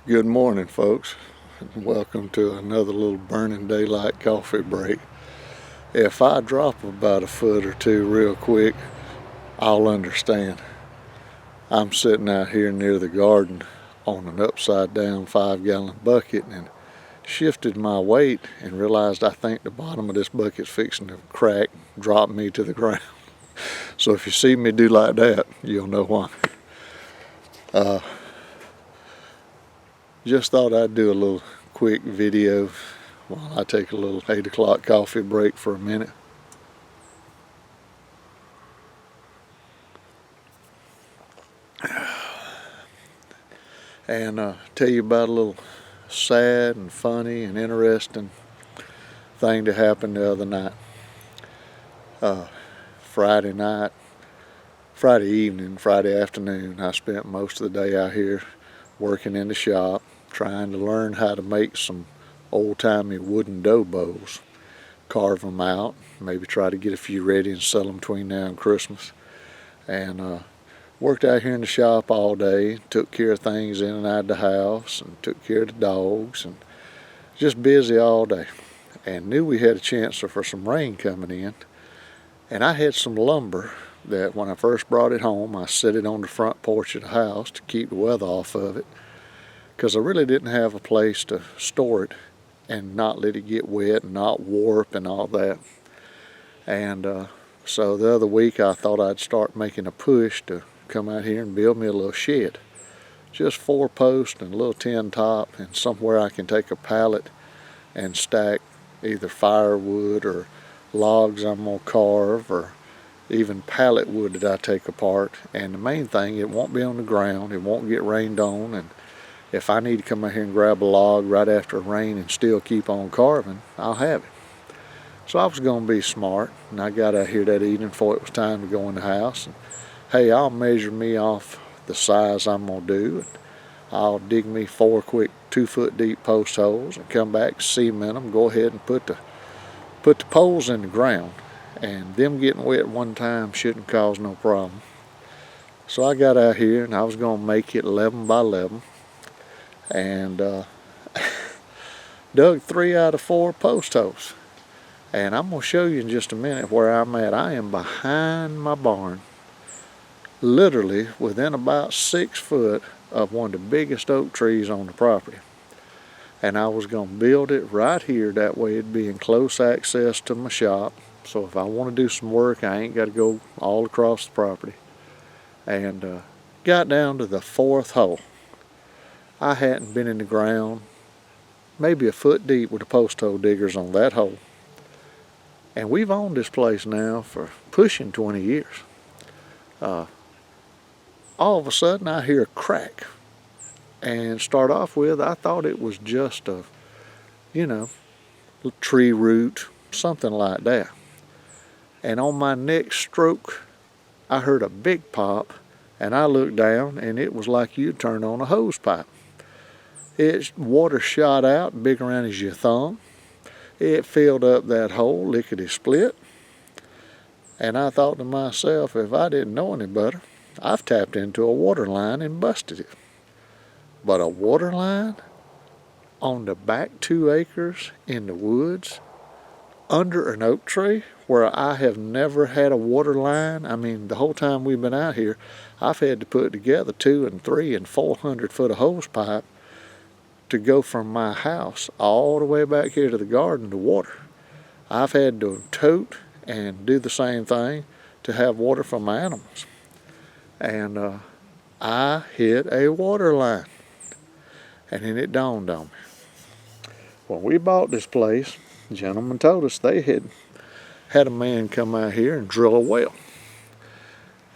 Good morning, folks. Welcome to another little Burning Daylight coffee break. If I drop about a foot or two real quick, I'll understand. I'm sitting out here near the garden on an upside down 5-gallon bucket and shifted my weight and realized I think the bottom of this bucket's fixing to crack, drop me to the ground. So if you see me do like that, you'll know why. Just thought I'd do a little quick video while I take a little 8 o'clock coffee break for a minute. And tell you about a little sad and funny and interesting thing that happened the other night. Friday evening, Friday afternoon, I spent most of the day out here working in the shop, trying to learn how to make some old-timey wooden dough bowls, carve them out, maybe try to get a few ready and sell them between now and Christmas. And worked out here in the shop all day, took care of things in and out of the house, and took care of the dogs, and just busy all day. And knew we had a chance for some rain coming in. And I had some lumber that when I first brought it home, I set it on the front porch of the house to keep the weather off of it, because I really didn't have a place to store it and not let it get wet and not warp and all that. And so the other week I thought I'd start making a push to come out here and build me a little shed. Just 4 posts and a little tin top, and somewhere I can take a pallet and stack either firewood or logs I'm going to carve, or even pallet wood that I take apart. And the main thing, it won't be on the ground, it won't get rained on, and if I need to come out here and grab a log right after rain and still keep on carving, I'll have it. So I was going to be smart, and I got out here that evening before it was time to go in the house. And hey, I'll measure me off the size I'm going to do, and I'll dig me 4 quick 2-foot deep post holes and come back, cement them, go ahead and put the poles in the ground. And them getting wet one time shouldn't cause no problem. So I got out here and I was going to make it 11 by 11. And dug 3 out of 4 post holes. And I'm going to show you in just a minute where I'm at. I am behind my barn, literally within about 6 foot of one of the biggest oak trees on the property. And I was going to build it right here, that way it'd be in close access to my shop. So if I want to do some work, I ain't got to go all across the property. And got down to the 4th hole. I hadn't been in the ground maybe a foot deep with the post hole diggers on that hole. And we've owned this place now for pushing 20 years. All of a sudden I hear a crack. And start off with, I thought it was just a, tree root, something like that. And on my next stroke, I heard a big pop, and I looked down, and it was like you'd turn on a hose pipe. Water shot out big around as your thumb. It filled up that hole, lickety split. And I thought to myself, if I didn't know any better, I've tapped into a water line and busted it. But a water line on the back 2 acres in the woods under an oak tree where I have never had a water line. I mean, the whole time we've been out here, I've had to put together 200 and 300 and 400 foot of hose pipe to go from my house all the way back here to the garden to water. I've had to tote and do the same thing to have water for my animals. And I hit a water line. And then it dawned on me. When we bought this place, the gentleman told us they had a man come out here and drill a well.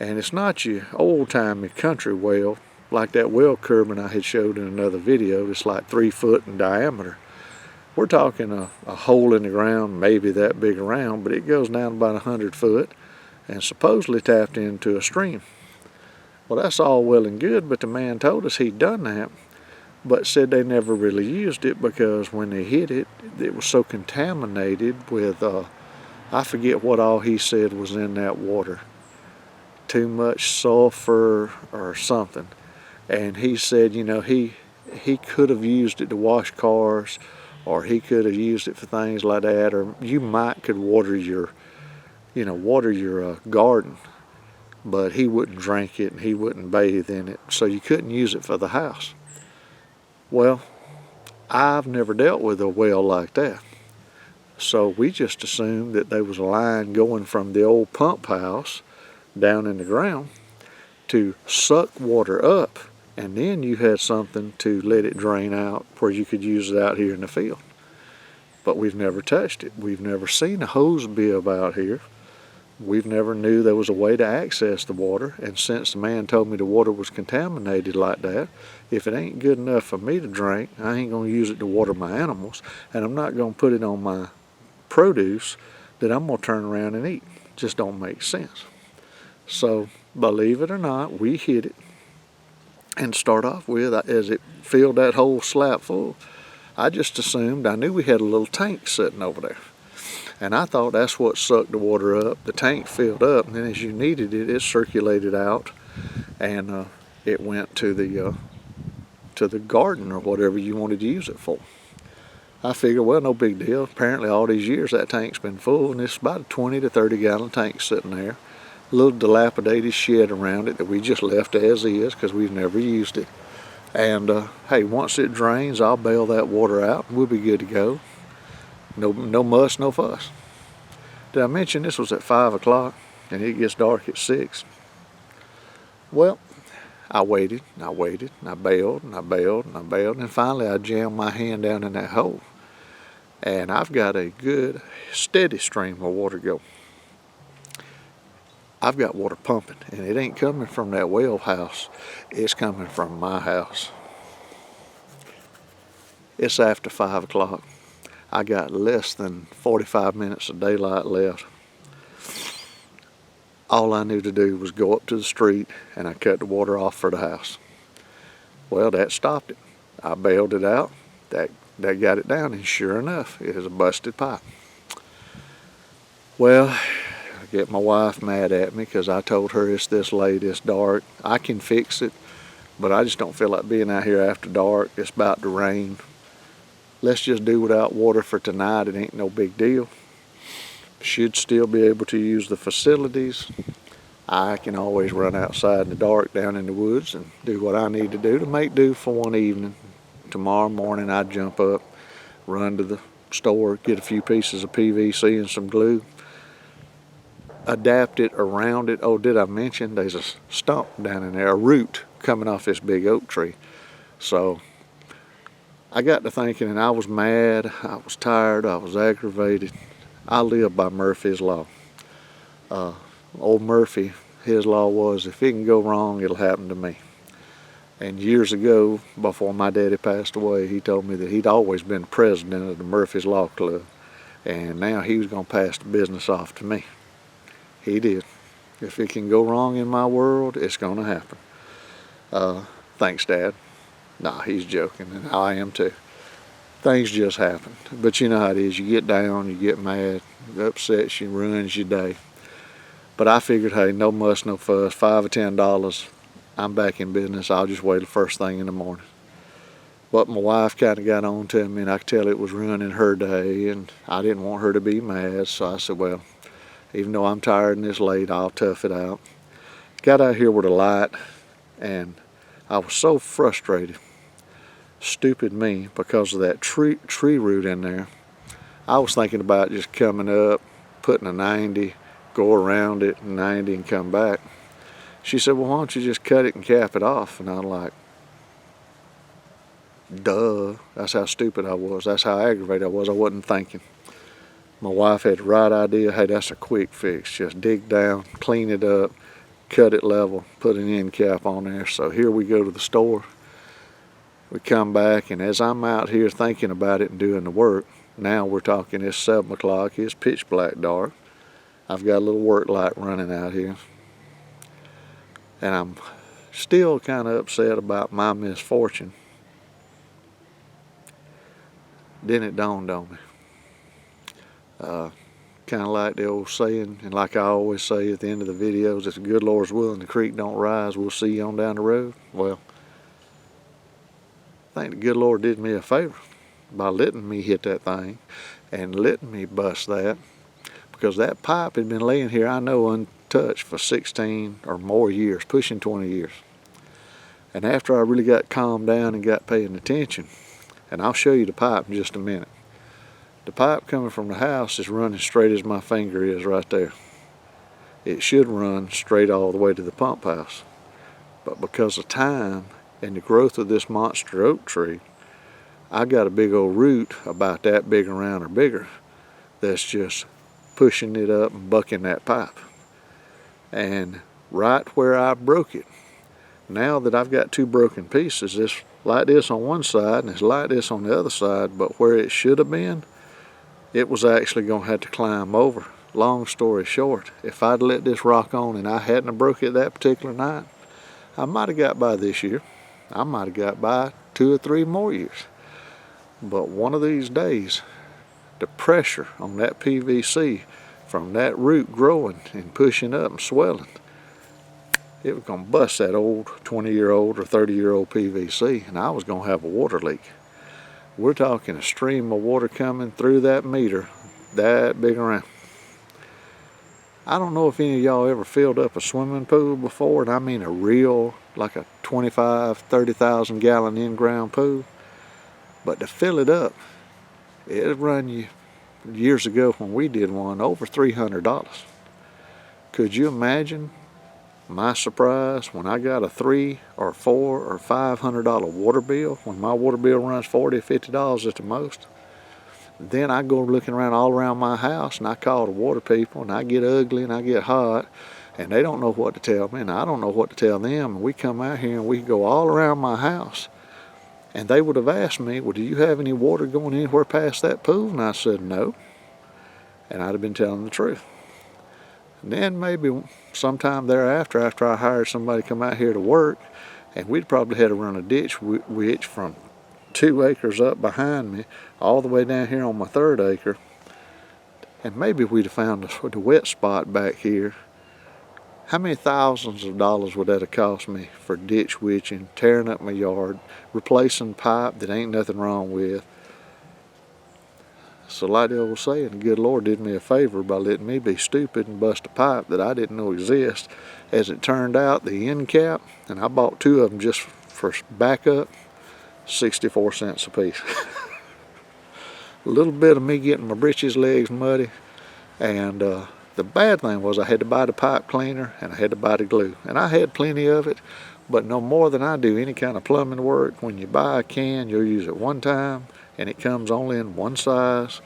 And it's not your old-timey country well like that well curbing I had showed in another video. It's like 3 foot in diameter. We're talking a hole in the ground, maybe that big around, but it goes down about 100 foot and supposedly tapped into a stream. Well, that's all well and good, but the man told us he'd done that, but said they never really used it because when they hit it, it was so contaminated with, I forget what all he said was in that water. Too much sulfur or something. And he said, he could have used it to wash cars, or he could have used it for things like that, or you might could water your garden, but he wouldn't drink it and he wouldn't bathe in it, so you couldn't use it for the house. Well, I've never dealt with a well like that, so we just assumed that there was a line going from the old pump house down in the ground to suck water up, and then you had something to let it drain out where you could use it out here in the field. But we've never touched it. We've never seen a hose bib out here. We've never knew there was a way to access the water, and since the man told me the water was contaminated like that, if it ain't good enough for me to drink, I ain't going to use it to water my animals, and I'm not going to put it on my produce that I'm going to turn around and eat. Just don't make sense. So, believe it or not, we hit it, and start off with, as it filled that whole slap full, I just assumed, I knew we had a little tank sitting over there. And I thought that's what sucked the water up. The tank filled up, and then as you needed it, it circulated out, and it went to the garden or whatever you wanted to use it for. I figured, well, no big deal. Apparently all these years that tank's been full, and it's about a 20 to 30 gallon tank sitting there. A little dilapidated shed around it that we just left as is because we've never used it. And hey, once it drains, I'll bail that water out and we'll be good to go. No muss, no fuss. Did I mention this was at 5 o'clock and it gets dark at 6? Well, I waited, and I waited, and I bailed, and I bailed, and I bailed, and finally I jammed my hand down in that hole. And I've got a good, steady stream of water go. I've got water pumping, and it ain't coming from that well house. It's coming from my house. It's after 5 o'clock. I got less than 45 minutes of daylight left. All I knew to do was go up to the street, and I cut the water off for the house. Well, that stopped it. I bailed it out. That got it down, and sure enough, it is a busted pipe. Well, I get my wife mad at me because I told her it's this late, it's dark. I can fix it, but I just don't feel like being out here after dark. It's about to rain. Let's just do without water for tonight. It ain't no big deal. Should still be able to use the facilities. I can always run outside in the dark down in the woods and do what I need to do to make do for one evening. Tomorrow morning I'd jump up, run to the store, get a few pieces of PVC and some glue, adapt it around it. Oh, did I mention there's a stump down in there, a root coming off this big oak tree. So I got to thinking, and I was mad, I was tired, I was aggravated. I live by Murphy's Law. Old Murphy, his law was, if it can go wrong, it'll happen to me. And years ago, before my daddy passed away, he told me that he'd always been president of the Murphy's Law Club. And now he was going to pass the business off to me. He did. If it can go wrong in my world, it's going to happen. Thanks, Dad. Nah, he's joking, and I am too. Things just happen. But you know how it is. You get down, you get mad, it upsets you, ruins your day. But I figured, hey, no muss, no fuss, $5 or $10, I'm back in business. I'll just wait the first thing in the morning. But my wife kind of got on to me, and I could tell it was ruining her day, and I didn't want her to be mad, so I said, well, even though I'm tired and it's late, I'll tough it out. Got out here with a light, and I was so frustrated. Stupid me, because of that tree root in there. I was thinking about just coming up, putting a 90, go around it, 90, and come back. She said, well, why don't you just cut it and cap it off? And I'm like, duh. That's how stupid I was. That's how aggravated I was. I wasn't thinking. My wife had the right idea. Hey, that's a quick fix. Just dig down, clean it up, cut it level, put an end cap on there. So here we go to the store. We come back, and as I'm out here thinking about it and doing the work, now we're talking, it's 7 o'clock, it's pitch black dark. I've got a little work light running out here. And I'm still kind of upset about my misfortune. Then it dawned on me. Kind of like the old saying, and like I always say at the end of the videos, if the good Lord's willing the creek don't rise, we'll see you on down the road. Well, I think the good Lord did me a favor by letting me hit that thing and letting me bust that, because that pipe had been laying here, I know, untouched for 16 or more years, pushing 20 years. And after I really got calmed down and got paying attention, and I'll show you the pipe in just a minute. The pipe coming from the house is running straight as my finger is right there. It should run straight all the way to the pump house. But because of time and the growth of this monster oak tree, I got a big old root about that big around or bigger that's just pushing it up and bucking that pipe. And right where I broke it, now that I've got two broken pieces, it's like this on one side and it's like this on the other side, but where it should have been, it was actually going to have to climb over. Long story short, if I'd let this rock on and I hadn't have broke it that particular night, I might have got by this year. I might have got by 2 or 3 more years. But one of these days, the pressure on that PVC from that root growing and pushing up and swelling, it was going to bust that old 20-year-old or 30-year-old PVC, and I was going to have a water leak. We're talking a stream of water coming through that meter that big around. I don't know if any of y'all ever filled up a swimming pool before, and I mean a real, like a 25, 30,000 gallon in-ground pool. But to fill it up, it'd run you, years ago when we did one, over $300. Could you imagine my surprise when I got a $300 or $400 or $500 water bill, when my water bill runs $40 or $50 at the most? Then I go looking around all around my house, and I call the water people, and I get ugly and I get hot, and they don't know what to tell me, and I don't know what to tell them. And we come out here and we go all around my house, and they would have asked me, well, do you have any water going anywhere past that pool? And I said no, and I'd have been telling the truth. And then maybe sometime thereafter, after I hired somebody to come out here to work, and we'd probably had to run a ditch witch from 2 acres up behind me all the way down here on my 3rd acre, and maybe we'd have found the wet spot back here. How many thousands of dollars would that have cost me for ditch witching, tearing up my yard, replacing pipe that ain't nothing wrong with? So like the old saying, the good Lord did me a favor by letting me be stupid and bust a pipe that I didn't know exist. As it turned out, the end cap, and I bought 2 of them just for backup, 64 cents a piece. A little bit of me getting my britches legs muddy, and the bad thing was I had to buy the pipe cleaner and I had to buy the glue, and I had plenty of it, but no more than I do any kind of plumbing work. When you buy a can, you'll use it one time and it comes only in one size,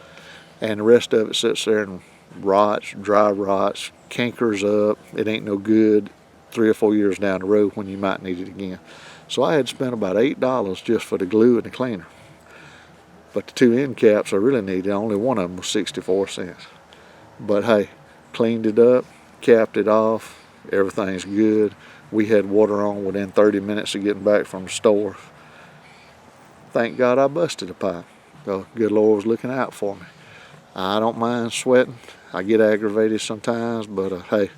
and the rest of it sits there and rots, dry rots, cankers up. It ain't no good 3 or 4 years down the road when you might need it again. So I had spent about $8 just for the glue and the cleaner. But the 2 end caps I really needed, only one of them was 64 cents. But hey, cleaned it up, capped it off, everything's good. We had water on within 30 minutes of getting back from the store. Thank God I busted a pipe. The good Lord was looking out for me. I don't mind sweating. I get aggravated sometimes, but hey,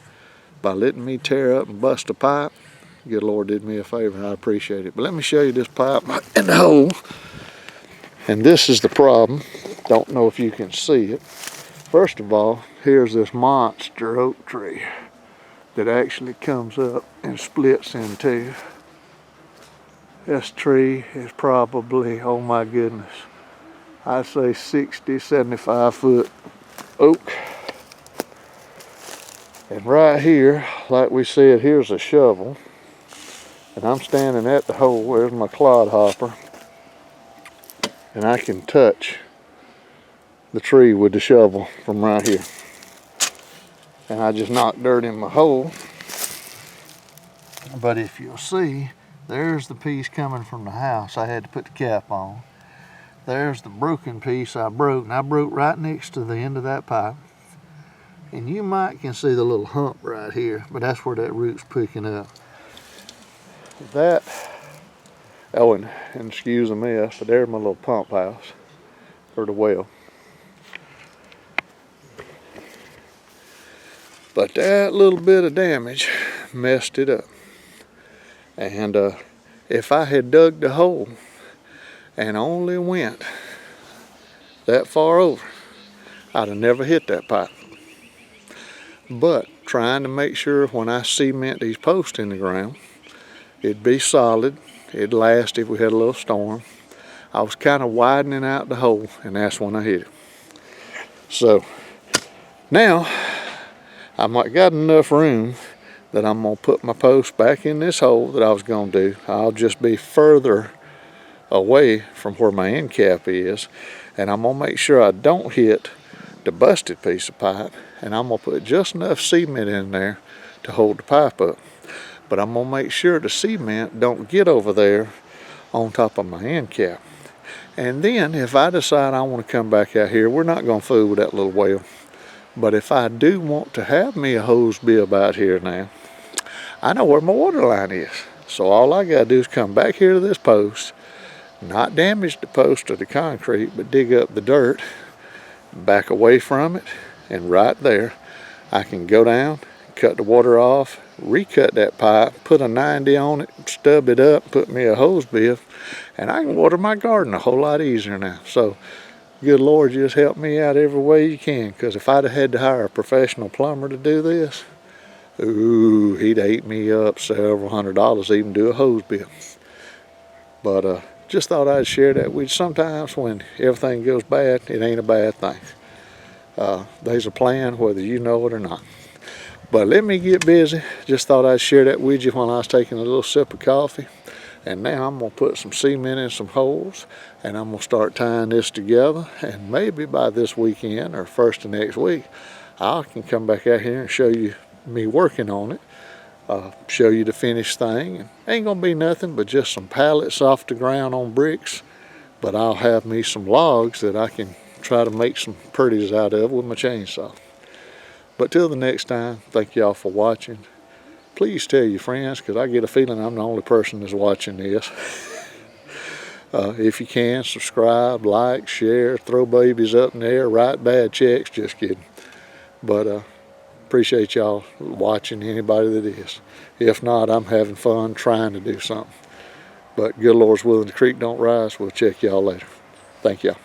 by letting me tear up and bust a pipe, good Lord did me a favor, and I appreciate it. But let me show you this pipe in the hole. And this is the problem. Don't know if you can see it. First of all, here's this monster oak tree that actually comes up and splits in 2. This tree is probably, oh my goodness, I'd say 60, 75 foot oak. And right here, like we said, here's a shovel. And I'm standing at the hole. There's my clod hopper. And I can touch the tree with the shovel from right here. And I just knocked dirt in my hole. But if you'll see, there's the piece coming from the house I had to put the cap on. There's the broken piece I broke, and I broke right next to the end of that pipe. And you might can see the little hump right here, but that's where that root's picking up. That, oh, and excuse the mess, but there's my little pump house for the well. But that little bit of damage messed it up. And if I had dug the hole and only went that far over, I'd have never hit that pipe. But trying to make sure when I cement these posts in the ground, it'd be solid, it'd last if we had a little storm. I was kind of widening out the hole, and that's when I hit it. So now I might got enough room that I'm gonna put my post back in this hole that I was gonna do. I'll just be further away from where my end cap is, and I'm gonna make sure I don't hit the busted piece of pipe, and I'm gonna put just enough cement in there to hold the pipe up. But I'm gonna make sure the cement don't get over there on top of my end cap. And then if I decide I want to come back out here, we're not gonna fool with that little well. But if I do want to have me a hose bib out here now, I know where my water line is. So all I gotta do is come back here to this post, not damage the post or the concrete, but dig up the dirt, back away from it, and right there I can go down, cut the water off, recut that pipe, put a 90 on it, stub it up, put me a hose bib, and I can water my garden a whole lot easier now. So good Lord, just help me out every way you can, because if I'd have had to hire a professional plumber to do this, ooh, he'd ate me up several $100s to even do a hose bib. But just thought I'd share that with you. Sometimes when everything goes bad, it ain't a bad thing. There's a plan whether you know it or not. But let me get busy. Just thought I'd share that with you while I was taking a little sip of coffee. And now I'm gonna put some cement in some holes, and I'm gonna start tying this together, and maybe by this weekend or first of next week, I can come back out here and show you me working on it, show you the finished thing. Ain't gonna be nothing but just some pallets off the ground on bricks, but I'll have me some logs that I can try to make some pretties out of with my chainsaw. But till the next time, thank y'all for watching. Please tell your friends, because I get a feeling I'm the only person that's watching this. If you can, subscribe, like, share, throw babies up in the air, write bad checks, just kidding. But appreciate y'all watching, anybody that is. If not, I'm having fun trying to do something. But good Lord's willing, the creek don't rise. We'll check y'all later. Thank y'all.